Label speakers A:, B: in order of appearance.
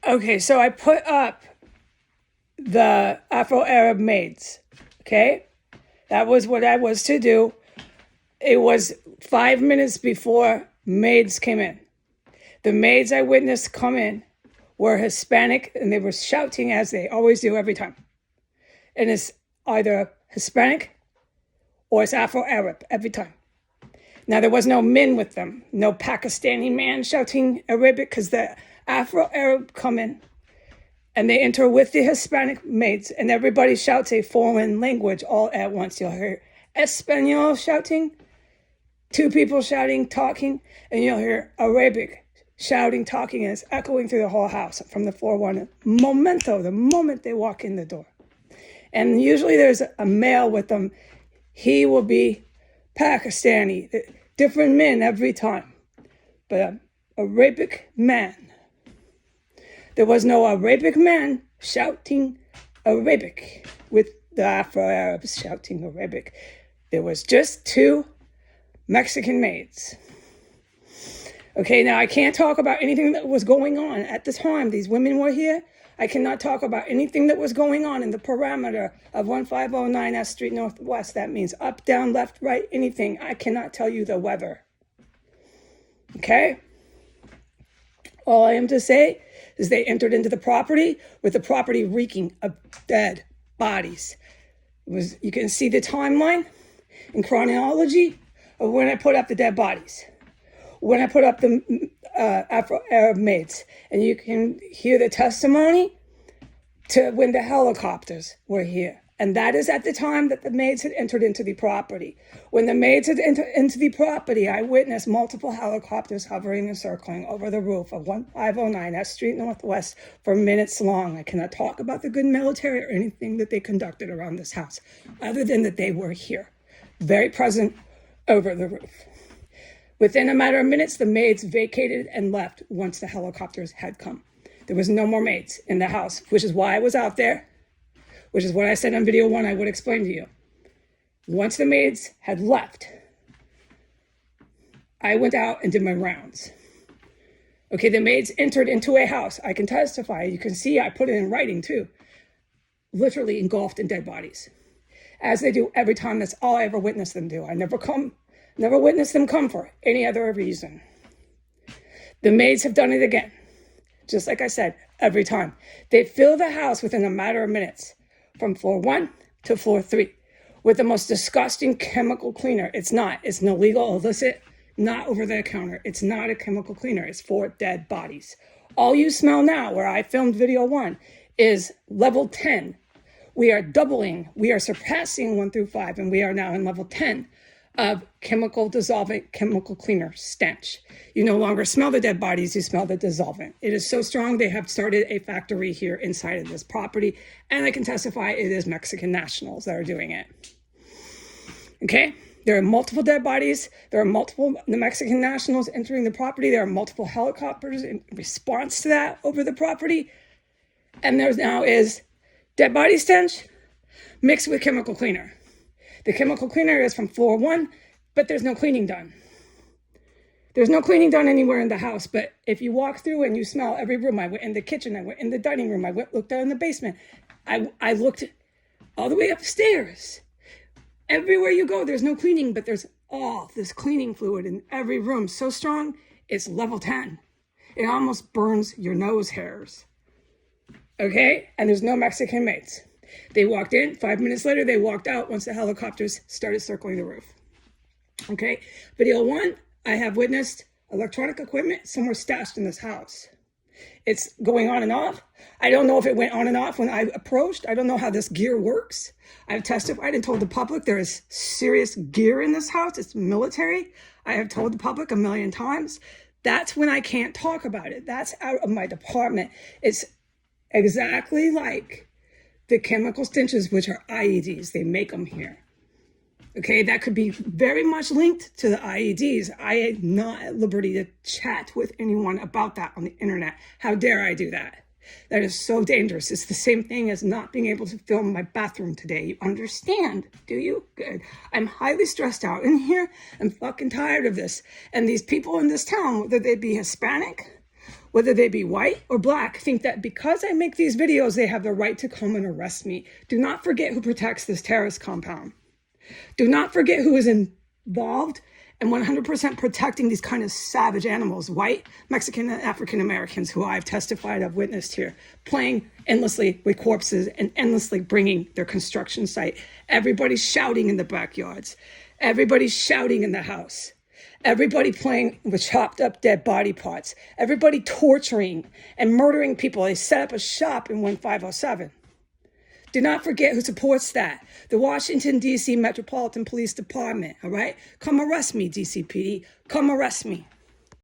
A: Okay, so I put up the Afro-Arab maids, okay? That was what I was to do. It was 5 minutes before maids came in. The maids I witnessed come in were Hispanic, and they were shouting as they always do every time. And it's either Hispanic or it's Afro-Arab every time. Now, there was no men with them, no Pakistani man shouting Arabic, because the Afro-Arab come in and they enter with the Hispanic maids, and everybody shouts a foreign language all at once. You'll hear Espanol shouting, two people shouting, talking, and you'll hear Arabic shouting, talking, and it's echoing through the whole house from the 4-1 momento, the moment they walk in the door. And usually there's a male with them. He will be Pakistani, different men every time, but an Arabic man. There was no Arabic man shouting Arabic with the Afro-Arabs shouting Arabic. There was just two Mexican maids. Okay, now I can't talk about anything that was going on at the time these women were here. I cannot talk about anything that was going on in the parameter of 1509 S Street Northwest. That means up, down, left, right, anything. I cannot tell you the weather. Okay? All I am to say is they entered into the property with the property reeking of dead bodies. You can see the timeline and chronology of when I put up the dead bodies, when I put up the Afro-Arab maids, and you can hear the testimony to when the helicopters were here. And that is at the time that the maids had entered into the property. When the maids had entered into the property, I witnessed multiple helicopters hovering and circling over the roof of 1509 S Street Northwest for minutes long. I cannot talk about the good military or anything that they conducted around this house, other than that they were here, very present over the roof. Within a matter of minutes, the maids vacated and left once the helicopters had come. There was no more maids in the house, which is why I was out there, which is what I said on video 1 I would explain to you. Once the maids had left, I went out and did my rounds. Okay, the maids entered into a house. I can testify. You can see I put it in writing too. Literally engulfed in dead bodies. As they do every time. That's all I ever witnessed them do. I never witnessed them come for any other reason. The maids have done it again. Just like I said, every time. They fill the house within a matter of minutes, from floor 1 to floor 3, with the most disgusting chemical cleaner. It's an illegal, illicit, not over the counter. It's not a chemical cleaner. It's for dead bodies. All you smell now, where I filmed video 1, is level 10. We are surpassing 1 through 5, and we are now in level 10 of chemical dissolvent, chemical cleaner stench. You no longer smell the dead bodies, you smell the dissolvent. It is so strong, they have started a factory here inside of this property, and I can testify it is Mexican nationals that are doing it. Okay? There are multiple dead bodies. There are multiple Mexican nationals entering the property. There are multiple helicopters in response to that over the property. And there now is dead body stench mixed with chemical cleaner. The chemical cleaner is from floor 1, but there's no cleaning done. There's no cleaning done anywhere in the house, but if you walk through and you smell every room, I went in the kitchen, I went in the dining room, looked down in the basement, I looked all the way upstairs. Everywhere you go, there's no cleaning, but there's all this cleaning fluid in every room. So strong, it's level 10. It almost burns your nose hairs. Okay? And there's no Mexican maids. They walked in, 5 minutes later, they walked out once the helicopters started circling the roof. Okay? Video 1, I have witnessed electronic equipment somewhere stashed in this house. It's going on and off. I don't know if it went on and off when I approached. I don't know how this gear works. I've testified and told the public there is serious gear in this house. It's military. I have told the public 1,000,000 times. That's when I can't talk about it. That's out of my department. It's exactly like the chemical stenches, which are IEDs. They make them here. Okay, that could be very much linked to the IEDs. I am not at liberty to chat with anyone about that on the internet. How dare I do that? That is so dangerous. It's the same thing as not being able to film my bathroom today. You understand, do you? Good. I'm highly stressed out in here. I'm fucking tired of this. And these people in this town, whether they be Hispanic, whether they be white or black, think that because I make these videos, they have the right to come and arrest me. Do not forget who protects this terrorist compound. Do not forget who is involved and 100% protecting these kind of savage animals, white, Mexican, and African Americans who I've testified, I've witnessed here, playing endlessly with corpses and endlessly bringing their construction site. Everybody's shouting in the backyards. Everybody's shouting in the house. Everybody playing with chopped up dead body parts. Everybody torturing and murdering people. They set up a shop in 1507. Do not forget who supports that. The Washington, D.C. Metropolitan Police Department, all right? Come arrest me, DCPD. Come arrest me.